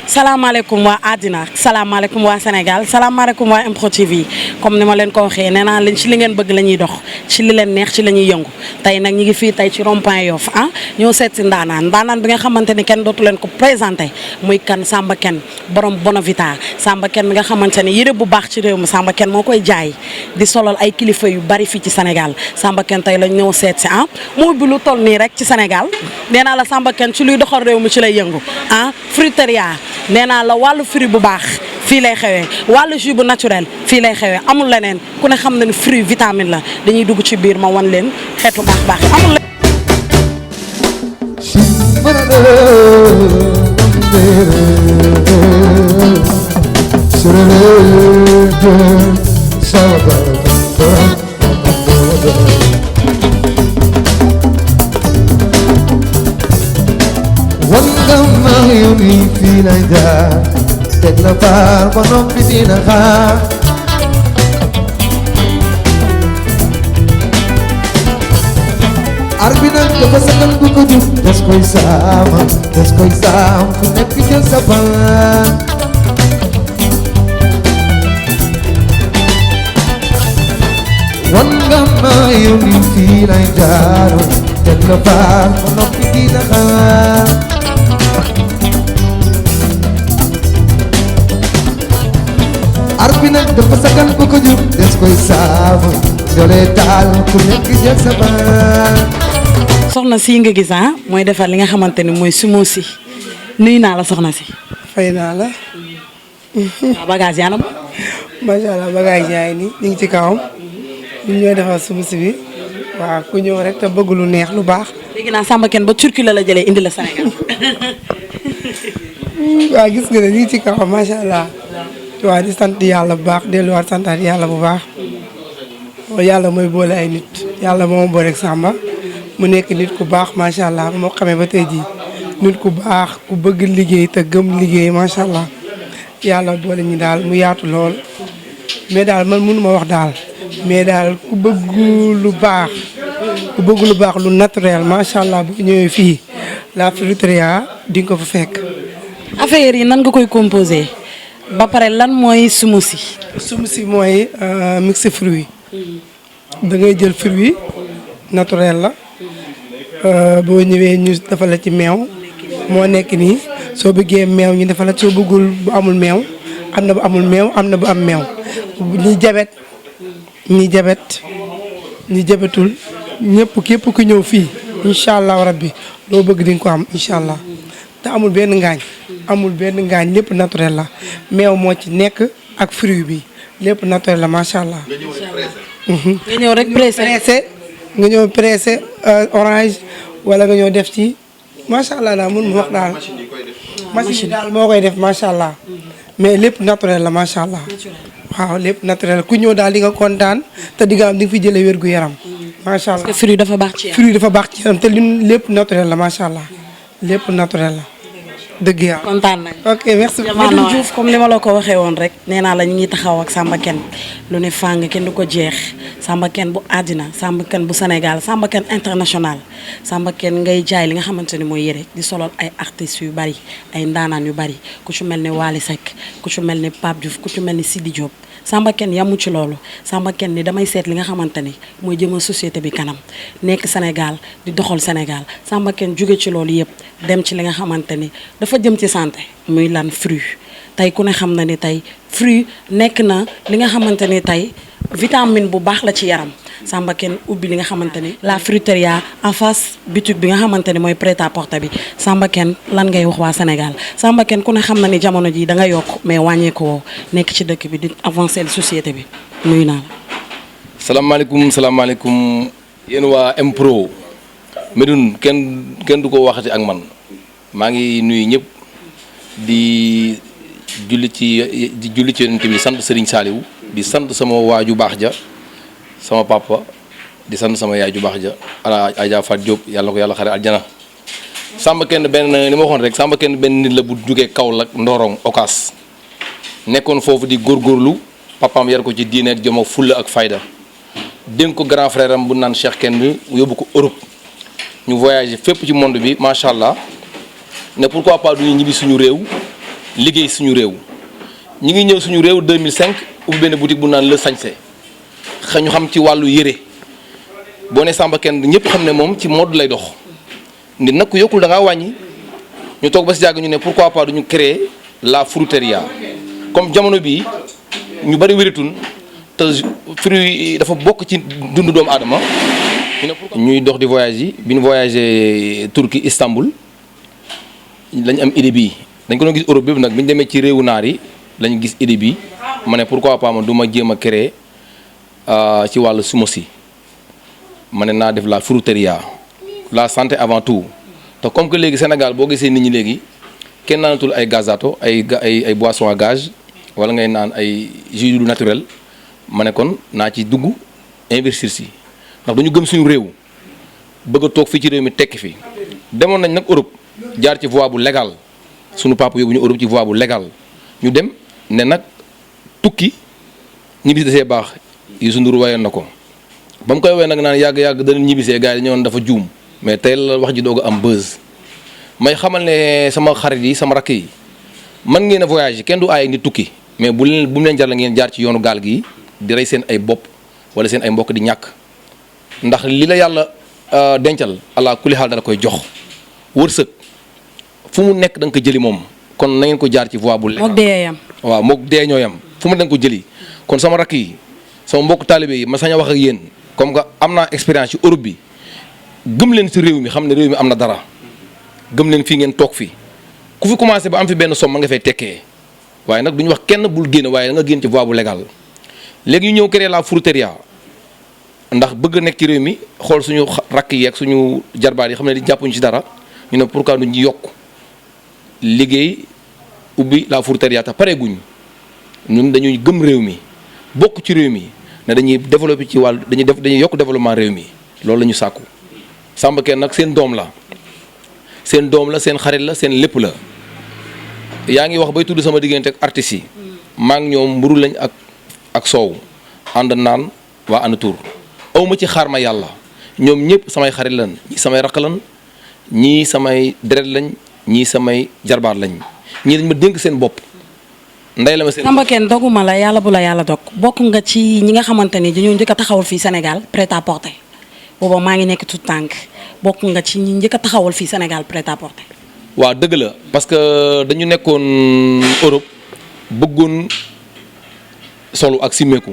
salaamaaleykum waa àddina salaamaaleykum waa Sénégal salaamaaleykum waa MPROD TV comme ni ma leen ko waxee nee naa leen ci li ngeen bëgg la ñuy dox ci li leen neex ci la ñuy yëngu tey nag ñi ngi fii tey ci rond-point Yoff ñoo seet si ndaanaan bi nga xamante ni kenn dootu leen ko présenté muy kan Samba Kane borom Bonavita Samba Kane bi nga xamante ni yére bu baax ci réew mi Samba Kane moo koy jaay di solal ay kilifa yu bari fii ci Sénégal Samba Kane tey lañ ñëw seet si moo bi lu toll nii rek ci Sénégal nee naa la Samba Kane ci luy doxal réew mi ci lay yëngu fruiteria nee naa la wàllu fruit bu baax fii lay xewee wàllu jus bu naturel fii lay xewee amul leneen ku ne xam na ni fruit vitamine la dañuy dugg ci biir ma wan leen xeetu baax baax amul yoni fii lay jaar teg la baal ba noppi dina xaar arbi nag dafa sagal bu ko jub des koy saam ku nekk jël sa baan wan nga ma yoni fii lay jaar teg la baal ba noppi dina xaar arbi nag dafa sagal bu ko jub des koy saabu doole taal ku nekk jël sa baan soxna si nga gis mooy defar li nga xamante ni mooy sumo si nuyu naa la soxna si fay naa la waaw bagage yaa na macha allah bagage yaay ni ñu ngi ci kawam ñu ñooy defar sumo si bi waaw ku ñëw rek te bëgg lu neex lu baax léegi naa Samba Kane ba Turquie la jëlee indi la Sénégal waaw gis nga ne ñu ngi ci kawam macha allah waaw di sant yàlla bu baax delluwaat santaat yàlla bu baax yàlla mooy boole ay nit yàlla moo boole ak Samba mu nekk nit ku baax macha allah moo xamee ba tey jii nit ku baax ku bëgg liggéey te gëm liggéey macha allah yàlla boole ñi daal mu yaatu lool mais daal man mënu ma wax daal mais daal ku bëgg lu baax lu naturel macha allah bu ñëwee fii la fruiteria di nga ko fa fekk. affaire yi nan nga koy composé. ba pare lan mooy smoothie. smoothie mooy mix fruit da ngay jël fruit naturel la boo ñëwee ñu defal la ci meew moo nekk nii soo bëggee meew ñu defal la soo bëggul bu amul meew am na bu amul meew am na bu am meew ñi jabetul ñëpp képp ku ñëw fii incha allah rabbi loo bëgg di nga ko am incha allah te amul benn ngaañ lépp naturel la meew moo ci nekk ak fruit bi lépp naturel la macha allah. nga ñëw rek pressé nga ñëw pressé orange wala nga ñëw def ci macha allah daal mun mu wax daal. machine daal moo koy def macha allah. mais lépp naturel la macha allah. waaw lépp naturel ku ñëw daal di nga kontaan te di nga am di nga fi jëlee wér gu yaram. macha allah parce que fruit dafa baax ci yaram. fruit dafa baax ci yaram te lépp naturel la macha allah lépp naturel la. dëgg yàlla kontaan nañ. ok merci beaucoup Diouf comme li ma la ko waxee woon rek nee naa la ñu ngi taxaw ak Samba Kane lu ne fàng kenn du ko jeex Samba Kane bu àddina Samba Kane bu Sénégal Samba Kane international Samba Kane ngay jaay li nga xamante ni mooy yére di solol ay artistes yu bari ay ndaanaan yu bari ku ci mel ni Wally Seck ku ci mel ni Pape Diouf ku ci mel ni Sidi Diop Samba Kane yamu ci loolu Samba Kane ni damay seet li nga xamante ni mooy jëmal société bi kanam nekk Sénégal di doxal Sénégal Samba Kane jóge ci loolu yëpp dem ci li nga xamante ni dafa jëm ci santé muy lan fruit tey ku ne xam na ni tey fruit nekk na li nga xamante ni tey vitamine bu baax la ci yaram Samba Kane ubbi li nga xamante ni la fruiteria en face boutique bi nga xamante ni mooy prêt à porter bi Samba Kane lan ngay wax waa Sénégal Samba Kane ku ne xam na ni jamono ji da nga yokk mais wàññeeku woo nekk ci dëkk bi di avancer société bi nuyu naa la. salaamaaleykum yéen waa MPROD Médoune kenn du ko waxati ak man maa ngi nuyu ñëpp di julli ci yonent bi sant Serigne Saliou di sant sama waaju baax ja sama papa di sant sama yaay ju baax ja ala Adja Fat Diop yàlla ko yàlla xare aljana Samba Kane benn li ma waxoon rek Samba Kane benn nit la bu jugee Kaolack Ndorong Okas nekkoon foofu di góorgóorlu papaam yar ko ci diine ak jom ak fulla ak fayda dénk ko grand frère am bu naan Cheikh Kane bi yóbbu ko Europe ñu voyagé fépp ci monde bi macha allah ne pourquoi pas duñu ñibbi suñu réew liggéey suñu réew. ñi ngi ñëw suñu réew 2005 ubbi benn boutique bu naan Le Sañse ñu xam ci wàllu yére boo ne Samba Kane ñëpp xam ne moom ci mode lay dox nit nag ku yokkul da ngaa wàññi ñu toog ba si jàgg ñu ne pourquoi pas duñu créer la fruiteria comme jamono bii ñu bari wéritun te fruit dafa bokk ci dundu doomu aadama ñu ne pourquoi ñuy dox di voyage yi bi ñu voyagé Turquie Istanbul lañ am idée bii dañ ko doon gis Europe bépp nag bi ñu demee ci réewu naar yi lañu gis idée bi ma ne pourquoi pas man du ma jéem a créer ci wàllu sumo si ma ne naa def la fruiteria la santé avant tout te comme que léegi Sénégal boo gisee nit ñi léegi kenn naanatul ay gazato ay boissons à gaz wala ngay naan ay jus du naturel ma ne kon naa ci dugg investir si ndax dañu gëm suñu réew bëgg a toog fii ci réew mi tekki fi demoon nañ nag Europe jaar ci voie bu légal suñu papa yóbbu ñu Europe ci voie bu légal ñu dem ne nag tukki ñibbisi dasee baax Youssou Ndour wayoon na ko ba mu koy woy nag naan yàgg-yàgg dana ñibbisee gars yi dañu woon dafa juum mais tey la wax ji doog a am buzz may xamal ne sama xarit yi sama rakk yi mën ngeen a voyage kenn du aay ngi tukki mais bu mu leen jar la ngeen jaar ci yoonu gaal gi di rey seen ay bopp wala seen ay mbokk di ñàkk ndax li la yàlla dencal allah kulli xaal dala koy jox wërsëg fu mu nekk da nga ko jëli moom kon na ngeen ko jaar ci voie bu légal mook dee yam waaw mook dee ñoo yam fu mu da nga ko jëli kon sama rakk yi sama mbokk taalibe yi ma sañ a wax ak yéen comme que am naa expérience ci Europe bi gëm leen ci réew mi xam ne réew mi am na dara gëm leen fii ngeen toog fi ku fi commencé ba am fi benn somme nga fay tekkee waaye nag duñu wax kenn bul génn waaye da nga génn ci voie bu légal léegi ñu ñëw créer la fruiteria ndax bëgg nekk ci réew mi xool suñu rakk yi ak suñu jarbaat yi xam ne di jàppuñu ci dara ñu ne pourquoi duñu yokk liggéey ubbi la fruiteria te pare guñ ñun dañuy gëm réew mi bokk ci réew mi ne dañuy développer ci wàllu dañuy yokk développement réew mi loolu la ñu sàkku Samba Kane nag seen doom la seen xarit la seen lépp la yaa ngi wax bay tudd sama diggante ak artistes yi maa ngi ñoom mburu lañ ak soow ànd naan waa ànd tur aw ma ci xaar ma yàlla ñoom ñëpp samay xarit lañ ñii samay rakk lañ ñii samay deret lañ ñii samay jarbaat lañ ñii dañ ma dénk seen bopp ndey la ma seen. Samba Kane doguma la yàlla bu la yàlla dog bokk nga ci ñi nga xamante ni dañoo njëkk a taxawal fii Sénégal prêt à porter booba maa ngi nekk tout tànk bokk nga ci ñi njëkk a taxawal fii Sénégal prêt à porter. waaw dëgg la parce que dañu nekkoon Europe bëggoon solo ak simmeeku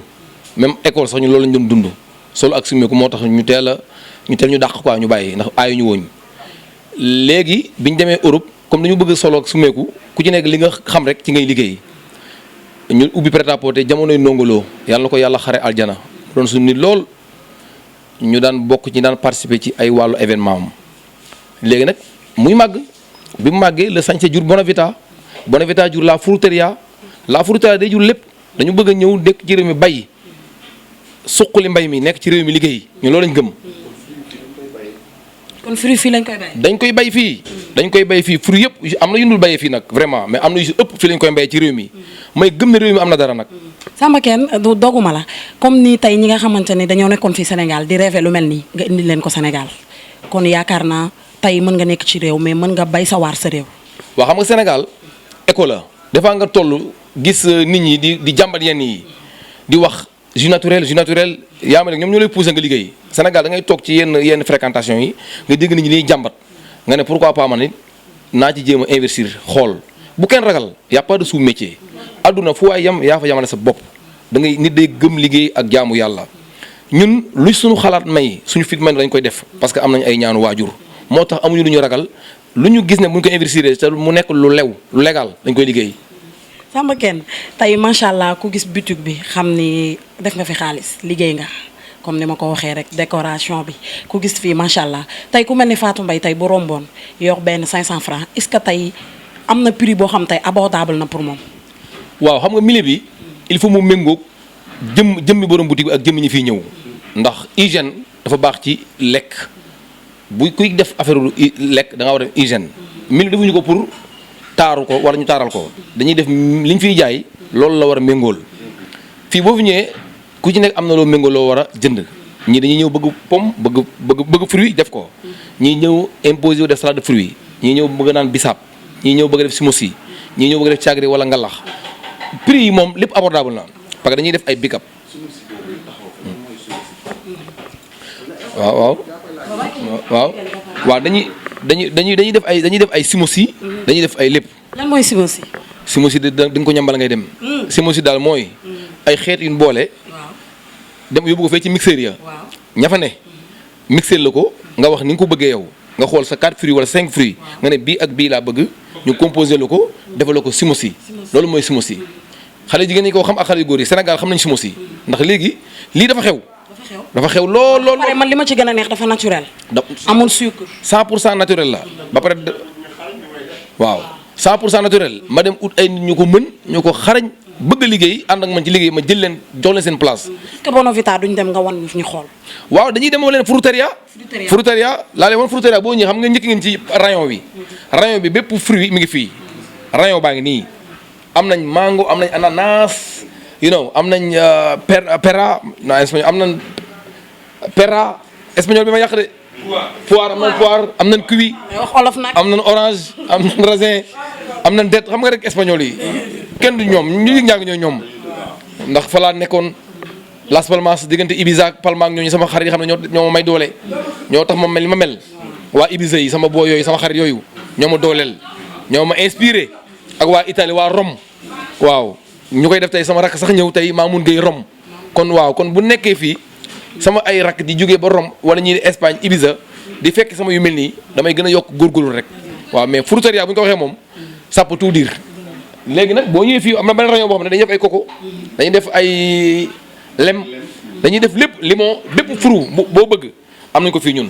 même école sax ñu loolu lañ doon dund solo ak simmeeku moo tax ñu teel ñu dàq quoi ñu bàyyi ndax aayuñu woon léegi biñ demee Europe comme dañu bëgg solo ak simmeeku ku ci nekk li nga xam rek ci ngay liggéey ñu ubbi prêt-à-porter jamonoy ndongoloo yàlla na ko yàlla xare aljana doon suñu nit lool ñu daan bokk ci daan participer ci ay wàllu événement am léegi nag muy màgg bi mu màggee le Sañse jur Bonavita jur la fruiteria day jur lépp dañu bëgg a ñëw nekk ci réew mi bay suqali mbay mi nekk ci réew mi liggéey ñu loolu lañ gëm. kon fruit fii lañ koy bay. dañ koy bay fii fruit yëpp am na yu dul bayee fii nag vraiment mais am na yu si ëpp fii lañ koy bayee ci réew mi may gëm ne réew mi am na dara nag. Samba Kane du doguma la comme ni tey ñi nga xamante ne dañoo nekkoon fii Sénégal di rêver lu mel nii nga indi leen ko Sénégal kon yaakaar naa tey mën nga nekk ci réew mais mën nga bay sa waar sa réew. waaw xam nga Sénégal école la dafa nga toll gis nit ñi di jàmbat yenn yi di wax jus naturel yaa ma ne ñoom ñoo lay poussé nga liggéey Sénégal da ngay toog ci yenn fréquentation yi nga dégg nit ñi liy jàmbat nga ne pourquoi pas man nit naa ci jéem a investir xool bu kenn ragal y a pas de sous-métier adduna fu waay yam yaa fa yamale sa bopp da ngay nit day gëm liggéey ak jaamu yàlla ñun lu suñu xalaat may suñu fit may dañ koy def parce que am nañu ay ñaanu waajur moo tax amuñu lu ñu ragal lu ñu gis ne bu ñu ko investir te mu nekk lu lew lu légal dañ koy liggéey. Samba Kane tey macha allah ku gis boutique bi xam ni def nga fi xaalis liggéey nga comme ni ma ko waxee rek décoration bi ku gis fii macha allah tey ku mel ni Fatou Mbaye tey bu romboon yor benn 500 francs est-ce que tey am na prix boo xam tey abordable na pour moom. waaw xam nga milieu bi il faut mu méngóog jëmmi borom boutique bi ak jëmmi ñi fiy ñëw ndax hygiène dafa baax ci lekk bu kuy def affaire lekk da nga war a def hygiène milieu defuñu ko pour taaru ko wala ñu taaral ko dañuy def liñ fiy jaay loolu la war a méngóol fii boo fi ñëwee ku ci nekk am na loo méngóol loo war a jënd ñii dañuy ñëw bëgg pomme bëgg fruit def ko ñii ñëw imposé wu def salade de fruit ñii ñëw bëgg naan bisaab ñii ñëw bëgg a def simosi ñii ñëw bëgg a def caagri wala ngalax prix yi moom lépp abordable na parce que dañuy def ay pick-up waaw dañuy def ay simosi dañuy def ay lépp. lan mooy simosi. simosi da nga ko ñambal ngay dem. simosi daal mooy ay xeet yu ñu boole. dem yóbbu ko fee ci mixeur ya. ña fa ne mixeur la ko nga wax ni nga ko bëggee yow nga xool sa 4 fruits wala 5 fruits nga ne bii ak bii laa bëgg ñu composé la ko defal la ko simosi loolu mooy simosi. xale jigéen ñi ko xam ak xale góor yi Sénégal xam nañ simosi ndax léegi lii dafa xew. dafa xew lool. pare man li ma ci gën a neex dafa naturel. amul sucre. 100% naturel la ba pare waaw 100% naturel ma dem ut ay nit ñu ko mën ñu ko xarañ bëgg a liggéey ànd ak man ci liggéey ma jël leen jox leen seen place. est-ce que Bonovita duñ dem nga wan ñu xool. waaw dañuy dem leen fruiteria. fruiteria laa leen wan fruiteria boo ñëwee xam nga njëkk ngeen ci rayon bi. rayon bi bépp fruit mi ngi fii rayon baa ngi nii am nañ mango am nañ ananas am nañ pera non espagnol am nañ pera espagnol bi ma yàq de. poire am nañ poire am nañ kiwi. wax olof nag am nañ orange am nañ raisin am nañ dette xam nga rek espagnol yi kenn du ñoom ñu ngi ñàkk ñoom ndax fa laa nekkoon Las Palmas diggante Ibiza ak Palma ak ñooñu sama xarit yi xam ne ñoo ma may doole ñoo tax ma mel li ma mel waa Ibiza yi sama boo yooyu sama xarit yooyu ñoo ma dooleel ñoo ma inspiré ak waa Italie waa Rome waaw ñu koy def tey sama rakk sax ñëw tey Mamoun Gueye Rome kon bu nekkee fii sama ay rakk di jógee ba Rome wala ñii di Espagne Ibiza di fekk sama yu mel nii damay gën a yokk góorgóorlu rek waaw mais fruiteria bu ñu ko waxee moom ça peut tout dire léegi nag boo ñëwee fii am na benn rayon boo xam ne dañuy def ay coco dañuy def ay lem dañuy def lépp limon bépp fruit boo bëgg am nañ ko fii ñun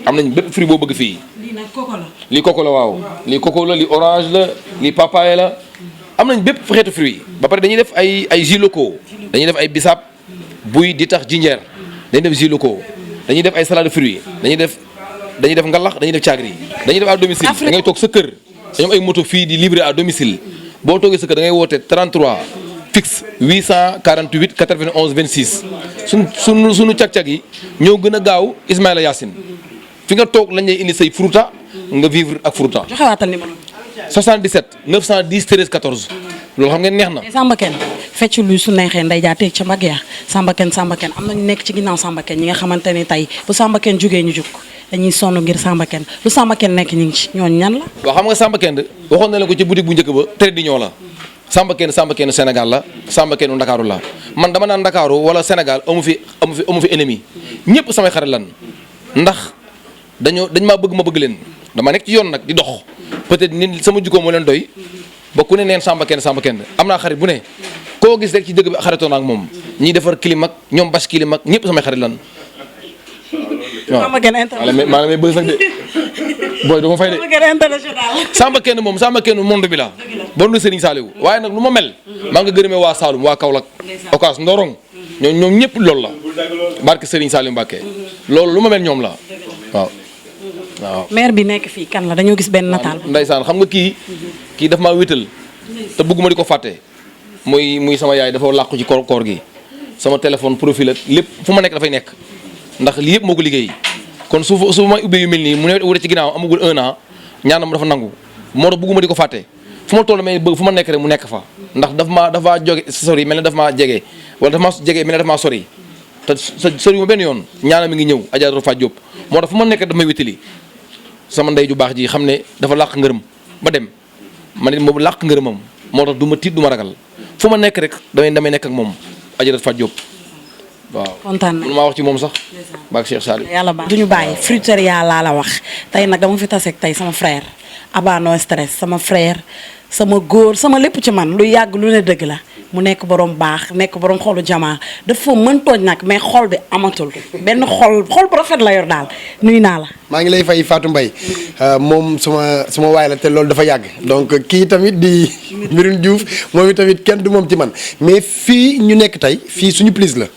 am nañ bépp fruit boo bëgg fii. lii nag coco la. lii coco la waaw lii coco la lii orange la lii papaye la am nañ bépp xeetu fruit ba pare dañuy def ay jus locaux dañuy def ay bisaab buy di tax jinjeer dañuy def jus locaux dañuy def ay salade de fruits dañuy def ngalax dañuy def caagri dañuy def à domicile da ngay toog sa kër dañoo am ay moto fii di livrer à domicile boo toogee sa kër da ngay woote 33 fixe 848 91 26 suñu cag-cag yi ñoo gën a gaaw Ismaïla Yacine fi nga toog lañ lay indi say fruta nga vivre ak fruta. joxe waatal numéro 77 910 13 14 loolu xam ngeen neex na. Samba Kane fecc lu su neexee nday jaa teeg ca mbagg ya Samba Kane am na ñu nekk ci ginnaaw Samba Kane ñi nga xamante ni tey bu Samba Kane jógee ñu jóg dañuy sonn ngir Samba Kane lu Samba Kane nekk ñu ngi ci ñooñu ñan la. waaw xam nga Samba Kane waxoon na leen ko ci boutique bu njëkk ba trait d'union la Samba Kane Sénégal la Samba Kane Ndakaaru la man dama naan Ndakaaru wala Sénégal amu fi ennemi ñëpp samay xarit lan ndax dañ maa bëgg ma bëgg leen dama nekk ci yoon nag di dox peut-être nit sama jukkoo moo leen doy ba ku ne neen Samba Kane am naa xarit bu ne koo gis rek ci dëgg bi xaritoon ak moom ñiy defar clim ak ñoom bâche clim ak ñëpp samay xarit lan waaw Samba Kane international maa la may bëgg nag de booy du ma fay de Samba Kane monde bi la bon na Serigne Saliou waaye nag lu ma mel maa nga gërëmee waa Saloum waa Kaolack Okas Ndorong ñoom ñëpp loolu la barke Serigne Saliou Mbacké loolu lu ma mel ñoom la waaw maire bi nekk fii kan la dañoo gis benn nataal ndeysaan xam nga kii daf maa wétal te bëgguma di ko fàtte muy sama yaay dafa làqu ci koor gi sama téléphone profil ak lépp fu ma nekk dafay nekk ndax lii yëpp moo ko liggéey kon su ma ubbee yu mel nii mu ne wute ci ginnaaw amagul 1 an ñaanam dafa nangu moo tax bëgguma di ko fàtte fu ma toll mais bëgg fu ma nekk rek mu nekk fa ndax dafa jóge sori mel ne dafa maa jege wala dafa maa jege mel ne dafa maa sori te sori ma benn yoon ñaanam mi ngi ñëw Adja Fatou Diop moo tax fu ma nekk rek dafa may wétali sama ndey ju baax ji xam ne dafa làq ngërëm ba dem ma ne moom làq ngërëmam moo tax du ma tiit du ma ragal fu ma nekk rek damay nekk ak moom Adja Fatou Diop waaw kontaan na maa wax ci moom sax baak Cheikh Saliou yàlla baax duñu bàyyi fruiteria laa la wax tey nag dama fi taseeg tey sama frère Aba No Stress sama frère sama góor sama lépp ci man lu yàgg lu ne dëgg la mu nekk borom baax nekk borom xolu jamaa dafa mën tooñ nag mais xol bi amatul benn xol bu rafet la yor daal nuyu naa la. maa ngi lay fay Fatou Mbaye moom suma waay la te loolu dafa yàgg donc kii tamit di Medoune Diouf moom tamit kenn du moom ci man mais fii ñu nekk tey fii suñu place la.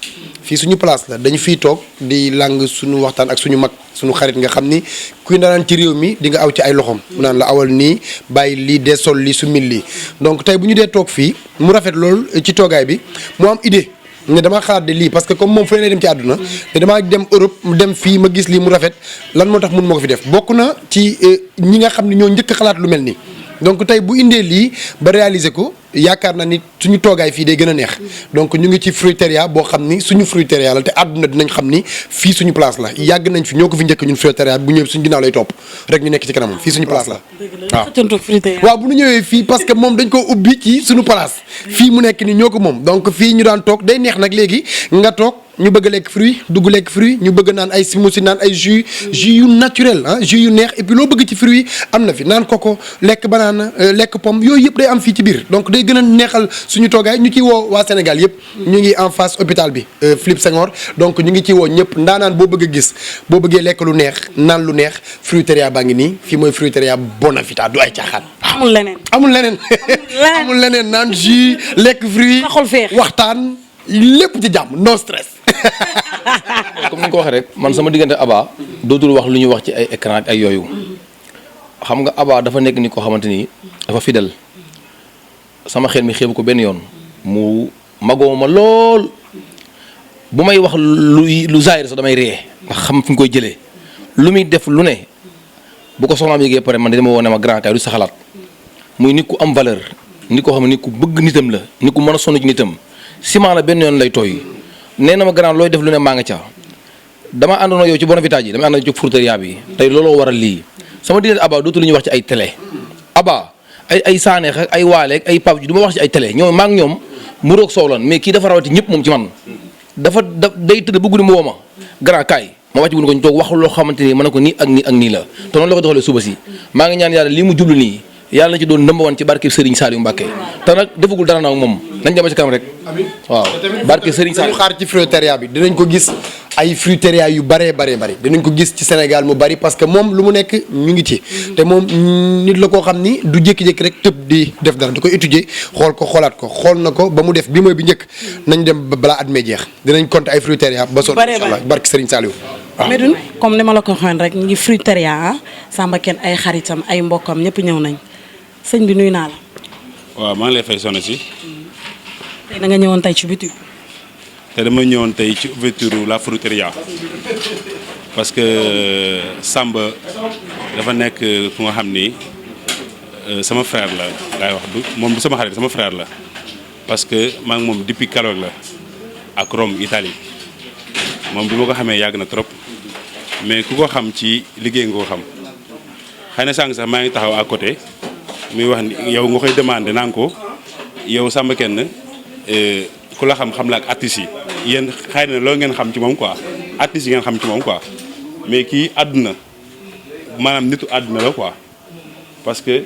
fii suñu place la dañu fiy toog di lang suñu waxtaan ak suñu mag suñu xarit nga xam ni kuy naan ci réew mi di nga aw ci ay loxoom mu naan la awal nii bàyyi lii dee sol lii su mil lii donc tey bu ñu dee toog fii mu rafet lool ci toogaay bi mu am idée ne damaa xalaat de lii parce que comme moom fu ne dem ci àdduna te damaa dem Europe mu dem fii ma gis lii mu rafet lan moo tax mun ma ko fi def bokk na ci ñi nga xam ne ñoo njëkk xalaat lu mel nii donc tey bu indee lii ba réaliser ko yaakaar naa ni suñu toogaay fii day gën a neex donc ñu ngi ci fruiteria boo xam ni suñu fruiteria la te àdduna dinañ xam ni fii suñu place la yàgg nañ fi ñoo ko fi njëkk ñun fruiteria bu ñëwee suñu ginnaaw lay topp rek ñu nekk ci kanamam fii suñu place la waaw bu ñu ñëwee fii parce que moom dañ ko ubbi ci suñu place fii mu nekk ni ñoo ko moom donc fii ñu daan toog day neex nag léegi nga toog ñu bëgg a lekk fruit dugg lekk fruit ñu bëgg naan ay smoothie naan ay jus yu naturel ah jus yu neex et puis loo bëgg ci fruit am na fi naan coco lekk banana lekk pomme yooyu yëpp day am fii ci biir donc day gën a neexal suñu toogaay ñu ciy woo waa Sénégal yëpp ñu ngi en face hôpital bi Philippe Senghor donc ñu ngi ciy woo ñëpp ndaanaan boo bëgg a gis boo bëggee lekk lu neex naan lu neex fruiteria baa ngi nii fii mooy fruiteria Bonavita du ay caaxaan. amul leneen amul leneen amul leneen naan jus lekk fruit waxtaan lépp ci jàmm no stress. comme ni nga ko waxee rek man sama diggante Aba dootul wax lu ñuy wax ci ay écran ak ay yooyu xam nga Aba dafa nekk ni ko xamante ni dafa fidèle sama xel mi xeebu ko benn yoon mu magoo ma lool bu may wax lu zaahir sax damay ree ndax xam fi nga koy jëlee lu muy def lu ne bu ko soxnaam yéegee pare man dama wone ma grand kay du sa xalaat muy nit ku am valeur nit koo xam ne nit ku bëgg nitam la nit ku mën a sonn ci nitam ciment la benn yoon lay tooy nee na ma grand looy def lu ne maa nga ca dama àndoon yow ci Bonavita ji dama àndoon ci fruiteria bi tey looloo waral lii sama diggante Aba dootu lu ñuy wax ci ay télé Aba ay Sanex ak ay Waale ak ay Pape ji du ma wax ci ay télé ñoom maa ngi ñoom mu roog soowlan mais kii dafa rawati ñëpp moom ci man day tëdd bëggu ni mu woo ma grand kaay ma wàcc bu ko ñu toog wax loo xamante ni ma ne ko nii ak nii ak nii la te noonu la ko doxalee suba si maa ngi ñaan yàlla lii mu jublu nii yàlla na ci doon ndëmba wan ci barke Serigne Saliou Mbacké te nag defagul dara nag moom nañ dem ci kanam rek waaw barke Serigne Saliou xaar ci fruiteria bi dinañ ko gis ay fruiteria yu bëree dinañ ko gis ci Sénégal mu bëri parce que moom lu mu nekk ñu ngi ci te moom nit la koo xam ni du jékki-jékki rek tëb di def dara di koy étudier xool ko xoolaat ko xool na ko ba mu def bi mooy bi njëkk nañ dem balaa at mee jeex dinañ compter ay fruiteria ba sonn inshallah barke Serigne Saliou waaw Médoune comme ni ma la ko waxoon rek ñu ngi fruiteria Samba Kane ay xaritam ay mbokkam ñëpp ñëw nañ sëñ bi nuyu naa la. waaw maa ngi lay fay soxna si. tey da nga ñëwoon tey ci bitik. te dama ñëwoon tey ci ouverture la fruiteria parce que Samba dafa nekk ku nga xam ni sama frère la laay wax du moom du sama xarit sama frère la parce que maa ngi moom depuis Kaolack la ak Rome Italie moom bi ma ko xamee yàgg na trop mais ku ko xam ci liggéey nga ko xam xëy na sànq sax maa ngi taxaw à côté. muy wax ni yow nga koy demandé naan ko yow Samba Kane ku la xam la ak artistes yi yéen xëy na loolu ngeen xam ci moom quoi artistes yi ngeen xam ci moom quoi mais kii àdduna maanaam nitu àdduna la quoi parce que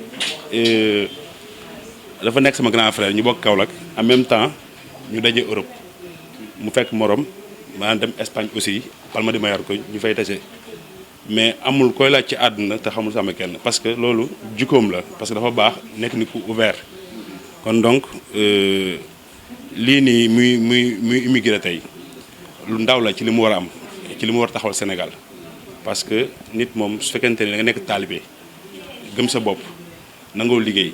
dafa nekk sama grand frère ñu bokk Kaolack en même temps ñu daje Europe mu fekk morom maanaam dem Espagne aussi Palma de Mallorca ñu fay tase mais amul koy laaj ci àdduna te xamul Samba Kane parce que loolu jikkoom la parce que dafa baax nekk ni ku ouvert kon donc lii nii muy immigré tey lu ndaw la ci li mu war a am ci li mu war a taxawal Sénégal parce que nit moom su fekkente ne da nga nekk taalibe gëm sa bopp nangoo liggéey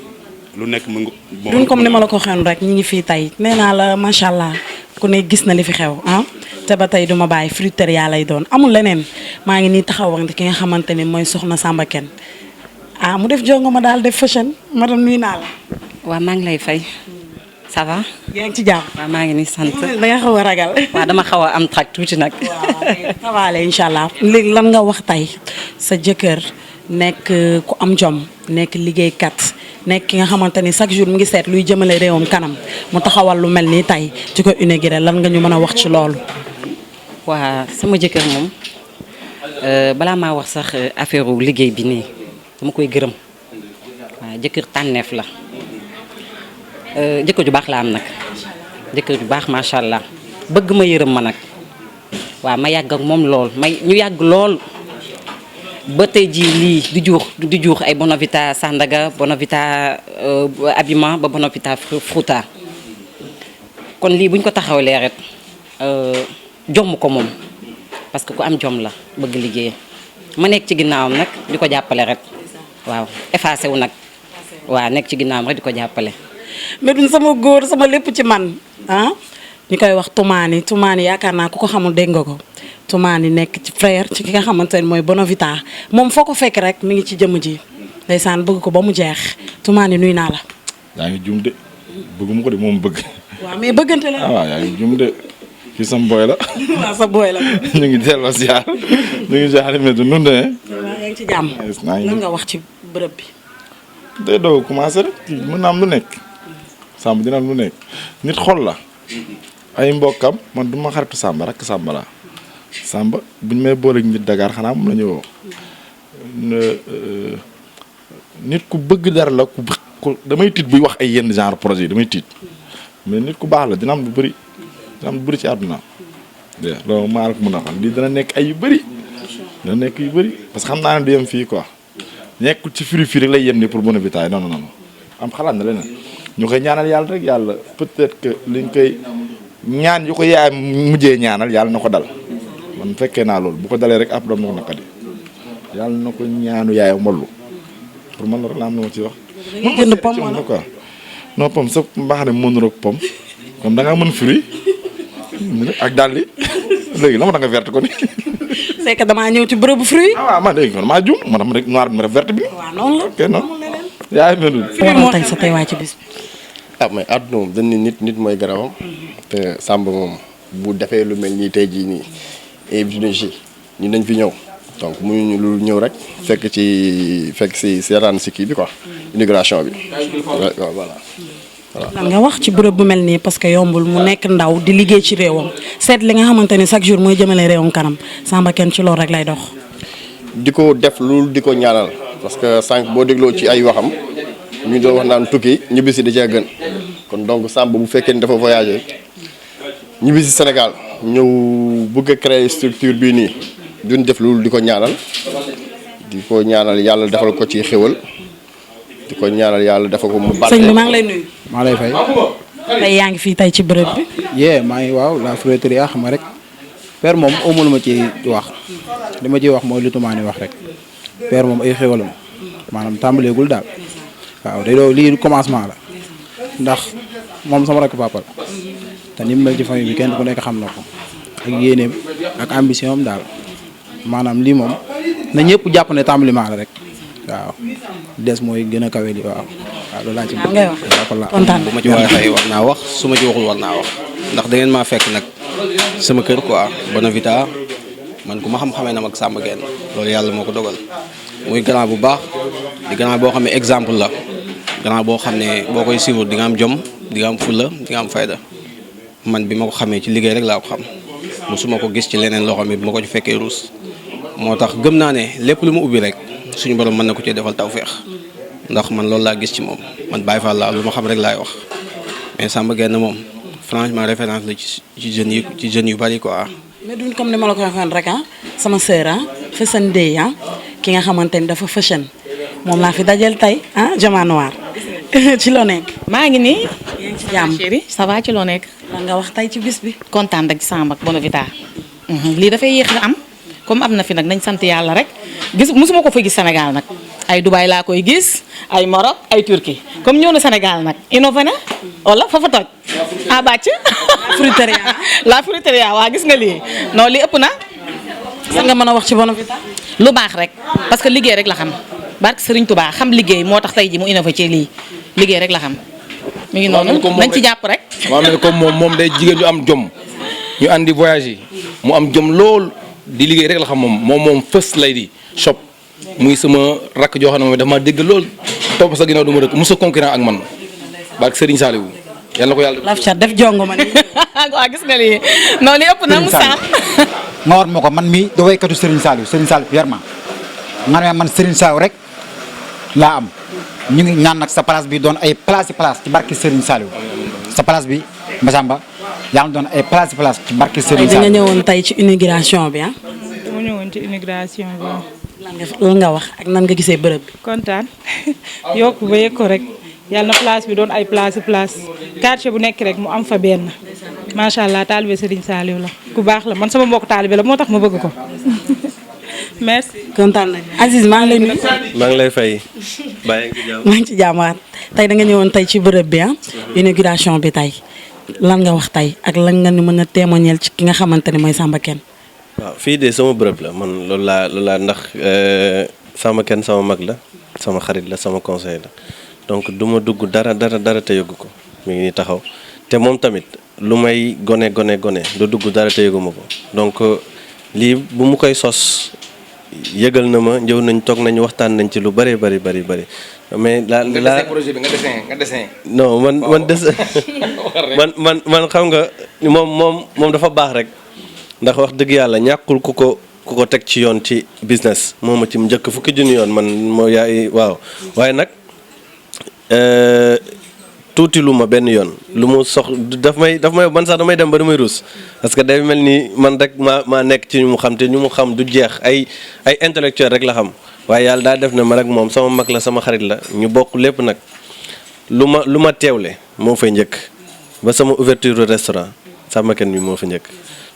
lu nekk mu ngi. duñ comme ni ma la ko waxee rek ñi ngi fii tey nee naa la macha allah ku ne gis na li fi xew ah. te ba tey duma bàyyi fruiteria lay doon amul leneen maa ngi nii taxaw ak ki nga xamante ni mooy soxna Samba Kane mu def jongo ma daal def fashion madame nuyu naa la. waaw maa ngi lay fay ça va. yaa ngi ci jàmm. waaw maa ngi nii sant. da nga xaw a ragal. waaw dama xaw a am trac tuuti nag. waaw ça va allez incha allah. léegi lan nga wax tey sa jëkkër nekk ku am jom nekk liggéeykat nekk ki nga xamante ni chaque jour mu ngi seet luy jëmale réewam kanam mu taxawal lu mel nii tey ci ko inauguré lan nga ñu mën a wax ci loolu. waa sama jëkkër moom balaa maa wax sax affaire liggéey bi nii dama koy gërëm waaw jëkkër tànneef la jëkkër ju baax la am nag jëkkër ju baax macha allah bëgg ma yërëm ma nag waaw ma yàgg ak moom lool ñu yàgg lool ba tey jii lii di juux ay Bonavita Sandaga Bonavita habillement ba Bonavita Fruta kon lii buñ ko taxawalee rek jomm ko moom parce que ku am jom la bëgg liggéey ma nekk ci ginnaawam nag di ko jàppale rek waaw effacé wu nag waaw nekk ci ginnaawam rek di ko jàppale. Médoune sama góor sama lépp ci man ñu koy wax Toumani yaakaar naa ku ko xamul dégg nga ko Toumani nekk ci frère ci ki nga xamante ne mooy Bonovita moom foo ko fekk rek mi ngi ci jëmm ji ndeysaan bëgg ko ba mu jeex Toumani nuy naa la. yaa ngi jum de bëgguma ko de moom bëgg. waaw mais bëggante la. waaw yaa ngi jum de kii sam booy la. waaw sa booy la. ñu ngi delloo ziar ñu ngi ziar mais du nu de. waaw yaa ngi ci jàmm. lan nga wax ci bërëb bi. day doo commencé rek kii mën na am lu nekk. Samba dina am lu nekk nit xol la. ay mbokkam man du ma xaritu Samba rek Samba la Samba buñ may booleeg nit Dakar xanaa moom la ñu woo nit ku bëgg dara la ku damay tiit buy wax ay yenn genre projet yi damay tiit mais nit ku baax la dina am lu bëri dina am lu bëri ci àdduna loolu maa la ko mën a xam lii dana nekk ay yu bëri dana nekk yu bëri parce que xam naa ne du yem fii quoi nekkul ci firi rek lay yem nii pour Bonovita non non non am xalaat na leneen ñu koy ñaanal yàlla rek yàlla peut-être que liñ koy ñaan yu ko yaay mujjee ñaanal yàlla na ko dal man fekkee naa loolu bu ko dalee rek après na ko naqadi yàlla na ko ñaanu yaayam wallu pour man la rek la am na ma ci wax. jënd pomme wala quoi non pomme sa mbaax ne mënu rek pomme comme da ngaa mën fruit ak daal di léegi la ma da nga verte ko ni. c'est que damaa ñëw ci bërëbu fruit. waaw man léegi kon maa juum ma rek noir bi ma def verte bi. waaw noonu la ok non yaay mel moo tey sa teewaay ci bis bi. mais àdduna moom dañ ni nit mooy garawam te Samba moom bu defee lu mel nii tey jii nii invité ñu dañ fi ñëw donc mënuñu lu ñëw rek fekk si seetaan si kii bi quoi immigration bi waaw voilà. lan nga wax ci bërëb bu mel nii parce que yombul mu nekk ndaw di liggéey ci réewam seet li nga xamante ni chaque jour mooy jëmale réewam kanam Samba Kane ci loolu rek lay dox. di ko def loolu di ko ñaanal parce que sànq boo dégloo ci ay waxam ñu doon wax naan tukki ñibbisi da cee gën kon donc Samba bu fekkee ni dafa voyagé ñibbisi Sénégal ñëw bëgg a créer structure bii nii duñ def loolu di ko ñaanal yàlla defal ko ci xéwal di ko ñaanal yàlla defal ko mu barke. sëñ bi maa ngi lay nuyu. maa lay fay. tey yaa ngi fii tey ci bërëb bi. maa ngi waaw la fruiterie xam nga rek père moom amul ma ci wax li ma ciy wax mooy lu Toumani wax rek père moom ay xéwalam maanaam tàmbaleegul daal waaw day doo lii commencement la ndax moom sama rakk papa la te ni mu mel ci famille bi kenn ku nekk xam na ko ak yéeneem ak ambition am daal maanaam lii moom na ñëpp jàpp ne tàmbaliment la rek waaw des mooy gën a kawe li waaw loolu laa ci kontaan bu ma ci waxee war naa wax su ma ci waxul war naa wax ndax da ngeen maa fekk nag sama kër quoi Bonovita man ku ma xam-xamee na mag Samba Kane loolu yàlla moo ko dogal muy grand bu baax di grand boo xam ne exemple la grand boo xam ne boo koy suivre di nga am jom di nga am fulla di nga am fayda man bi ma ko xamee ci liggéey rek laa ko xam mosuma ko gis ci leneen loo xam ne bi ma ko ci fekkee ruus moo tax gëm naa ne lépp lu mu ubbi rek suñu borom mën na ko cee defal tawféex ndax man loolu laa gis ci moom man Baye Fall laa lu ma xam rek laay wax mais Samba Kane moom franchement référence la ci jeunes yu bari quoi. mais duñ comme ni ma la ko waxoon rek sama sœur Fashion Day ki nga xamante ni dafa fashion moom laa fi dajal tey Diamant Noir ci loo nekk. maa ngi nii. yaa ngi ci jàmm chérie ça va ci loo nekk. lan nga wax tey ci bis bi. kontaan rek ci Samba ak Bonovita. lii dafay yéex a am comme am na fi nag nañ sant yàlla rek gis mosuma ko fa gis Sénégal nag ay Dubaï laa koy gis ay Maroc ay Turquie comme ñëw na Sénégal nag innové na wala fa toj bàcc la fruiteria waa gis nga lii non li ëpp na. sa nga mën a wax ci Bonovita. lu baax rek parce que liggéey rek la xam barke Serigne Touba xam liggéey moo tax tey ji mu innové ci lii liggéey rek la xam mi ngi noonu nañ ci jàpp rek. waaw mais comme moom day jigéen ñu am jom ñu andi voyage yi mu am jom lool di liggéey rek la xam moom first lady shop muy sama rakk joo xam ne moom dafa ma dégg lool topp sa ginnaaw du ma rëkk mos a concurrent ak man barke Serigne Saliou yàlla na ko yàlla. laf cat def jongo ma nii. waaw gis nga lii non li ëpp na Moussa. nga war ma ko man mii da waykatu Serigne Saliou Yerma nga ne man Serigne Saliou rek laa am ñu ngi ñaan nag sa place bi doon ay place ci barke Serigne Saliou sa place bi Massamba yaa ngi doon ay place ci barke Serigne Saliou. nga ñëwoon tey ci inauguration bi dama ñëwoon ci inauguration bi. lan nga wax ak nan nga gisee bërëb bi. kontaan yokk ba yëg ko rek yàlla na place bi doon ay place quartier bu nekk rek mu am fa benn macha allah taalibe Serigne Saliou la ku baax la man sama mbokk taalibe la moo tax ma bëgg ko merci. kontaan nañu Aziz maa ngi lay nuyu. maa ngi lay fay. bàyyi maa ngi ci jàmmaat tey da nga ñëwoon tey ci bërëb bi inauguration bi tey lan nga wax tey ak lan nga ni mën a témoigner ci ki nga xamante ne mooy Samba Kane. waaw fii de sama bërëb la man loolu laa ndax Samba Kane sama mag la sama xarit la sama conseil la donc du ma dugg dara te yëgu ko mi ngi nii taxaw te moom tamit lu may gone du dugg dara te yëgu ma ko donc lii bu mu koy sos yëgal na ma ñëw nañ toog nañ waxtaan nañ ci lu bari mais la projet bi nga dessin non man des man xam nga moom dafa baax rek ndax wax dëgg yàlla ñàkkul ku ko teg ci yoon ci business moom ma ci njëkk fukki junni yoon man moo yaay waaw waaye nag tuuti lu ma benn yoon lu mu daf may man sax damay dem ba damay ruus parce que day mel ni man rek maa nekk ci ñu mu xam te ñu mu xam du jeex ay intellectuel rek la xam waaye yàlla daa def ne man ak moom sama mag la sama xarit la ñu bokk lépp nag lu ma teewle moo fay njëkk ba sama ouverture restaurant Samba Kane bi moo fa njëkk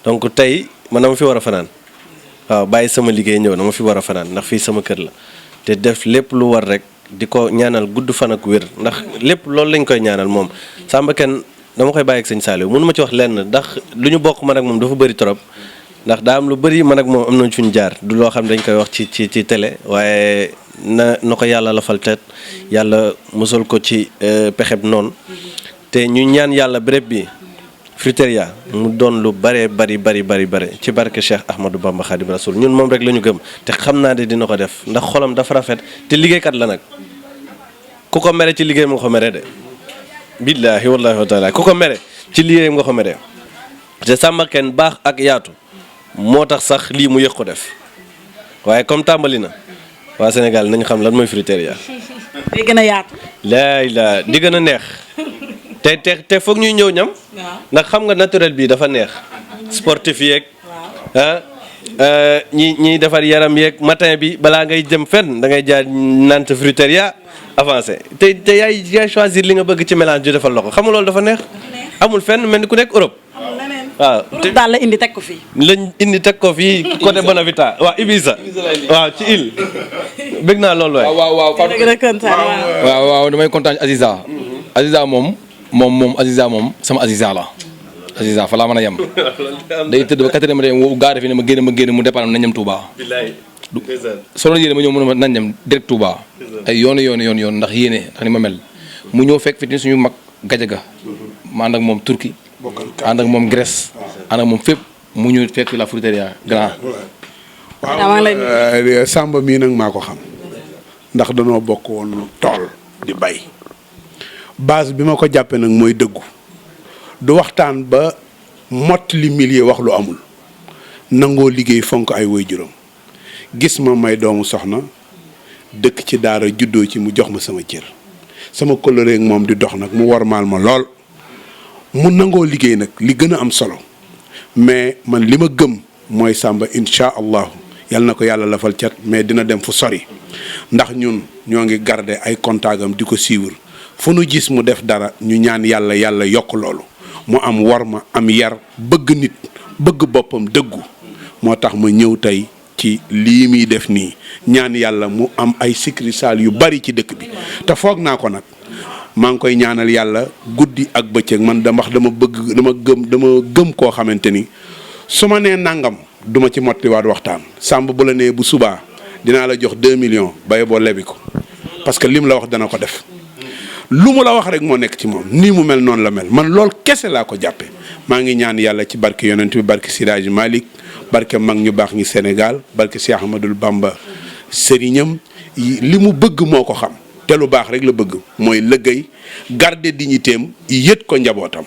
donc tey man dama fi war a fanaan waaw bàyyi sama liggéey ñëw dama fi war a fanaan ndax fii sama kër la te def lépp lu war rek di ko ñaanal gudd fan ak wér ndax lépp loolu lañ koy ñaanal moom Samba Kane dama koy bàyyi ak sëñ Saliou mënu ma ci wax lenn ndax lu ñu bokk man ak moom dafa bëri trop ndax daa am lu bëri man ak moom am nañ fu ñu jaar du loo xam dañ koy wax ci télé waaye na ko yàlla la fal teet yàlla musal ko ci pexeb noonu te ñu ñaan yàlla béréb bi Fruiteria mu doon lu bëree bari ci barke Cheikh Ahmadou Bamba Khadim Rasoul ñun moom rek la ñu gëm te xam naa ne dina ko def ndax xolam dafa rafet te liggéeykat la nag ku ko mere ci liggéeyam nga ko mere de billaahi wallaahi wa taala ku ko mere ci liggéeyam nga ko mere te Samba Kane baax ak yaatu moo tax sax lii mu yëg ko def waaye comme tàmbali na waa Sénégal nañ xam lan mooy Fruiteria. day gën a yaatu. la di gën a neex. te foog ñuy ñëw ñam. ndax xam nga naturel bi dafa neex. sportif yeeg. ñi defar yaram yeeg matin bi balaa ngay jëm fenn da ngay jaar naan sa Fruiteria avancé te yaay choisir li nga bëgg ci mélange ju defal la ko xam nga loolu dafa neex. amul fenn mel ni ku nekk Europe. waaw te daal la indi teg ko fii. lañ indi teg ko fii côté Bonavita waaw Ibiza. waaw ci île. bëgg naa loolu waay. waaw damay kontaan Aziza. Aziza moom sama Aziza la. Aziza fa laa mën a yem. day tëdd ba 4 heures ma dem gaare fi ne ma génn mu départ nañ dem Touba. solo yéene ma ñëw mu ne ma nañ dem direct Touba. ay yoon ndax yéene ndax ni ma mel. mu ñëw fekk fi suñu mag Gajaga. ma ànd ak moom Turquie. ànd ak moom Grèce ànd ak moom fépp mu ñu fekk la Fruiteria grand. waaw Samba mii nag maa ko xam ndax danoo bokk woon tool di bay base bi ma ko jàppee nag mooy dëggu du waxtaan ba mott li milieu wax lu amul nangoo liggéey fonk ay waajuram gis ma may doomu soxna dëkk ci daara juddoo ci mu jox ma sama cër sama kóllëre ak moom di dox nag mu wormaal ma lool mu nangoo liggéey nag li gën a am solo mais man li ma gëm mooy Samba incha allahu yal na ko yàlla lafal cat mais dina dem fu sori ndax ñun ñoo ngi garder ay contactam di ko suivre fu nu gis mu def dara ñu ñaan yàlla yokk loolu mu am worma am yar bëgg nit bëgg boppam dëggu moo tax ma ñëw tey ci lii muy def nii ñaan yàlla mu am ay succursales yu bari ci dëkk bi te foog naa ko nag. maa ngi koy ñaanal yàlla guddi ak bëccëg man dama gëm koo xamante ni su ma nee nangam duma ci mottiwaat waxtaan Samba bu la nee bu subaa dinaa la jox 2 millions baye boo lebi ko parce que lim la wax dana ko def lu mu la wax rek moo nekk ci moom nii mu mel noonu la mel man lool kese laa ko jàppe maa ngi ñaan yàlla ci barke yonent bi barke Siraaji Malick barke mag ñu baax ñi Sénégal barke Cheikh Ahmadou Bamba sëriñam li mu bëgg moo ko xam te lu baax rek la bëgg mooy liggéey garder dignitéem yët ko njabootam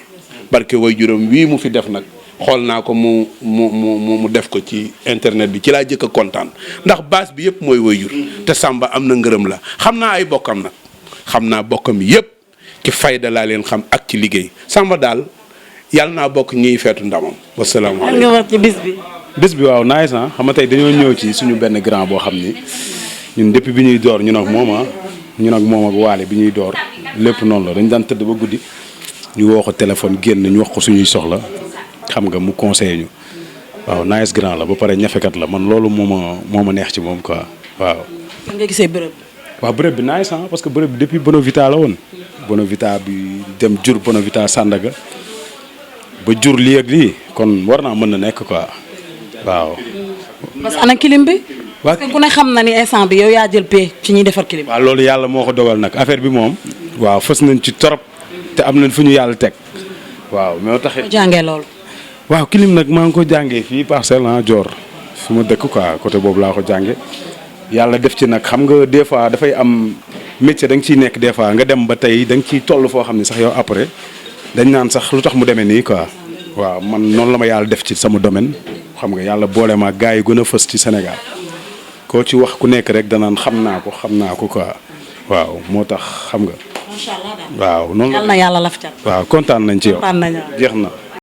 barke way juróom wii mu fi def nag xool naa ko mu def ko ci internet bi ci laa jëkk a kontaan ndax base bi yëpp mooy way jur te Samba am na ngërëm la xam naa ay bokkam nag xam naa bokkam yëpp ci fayda laa leen xam ak ci liggéey Samba daal yàlla naa bokk ñiy feetu ndamam wasalaamaaleykum. nga wax ci bis bi. bis bi waaw nice na xam nga tey dañoo ñëw ci suñu benn grand boo xam ni ñun depuis bi ñuy door ñun ak moom ak waale bi ñuy door lépp noonu la dañ daan tëdd ba guddi ñu woo ko téléphone génn ñu wax ko suñuy soxla xam nga mu conseillé ñu waaw nice grand la ba pare ñafekat la man loolu moo ma neex ci moom quoi waaw. lan nga gisee bërëb. waaw bërëb bi nice parce que bërëb bi depuis Bonavita la woon. Bonavita bi dem jur Bonavita Sandaga ba jur lii ak lii kon war naa mën na nekk quoi waaw. parce que ana clim bi. parce que ku ne xam na ni instant bi yow yaa jël paie ci ñuy defar clim. waaw loolu yàlla moo ko dogal nag affaire bi moom. waaw fës nañ ci torop te am nañ fu ñu yàlla teg waaw moo tax. jàngee loolu. waaw clim nag maa ngi ko jàngee fii Parcelles ah Dior fi ma dëkk quoi côté boobu laa ko jàngee yàlla def ci nag xam nga des fois dafay am métier da nga ciy nekk des fois nga dem ba tey da nga ciy toll foo xam ne sax yow après dañ naan sax lu tax mu demee nii quoi waaw man noonu la ma yàlla def ci sama domaine xam nga yàlla boole ma gars yi gën a fës ci Sénégal koo ci wax ku nekk rek danaan xam naa ko quoi waaw moo tax xam nga. macha allah waaw noonu la yàlla na yàlla laf cat. waaw kontaan nañ ci yow. kontaan nañu jeex na.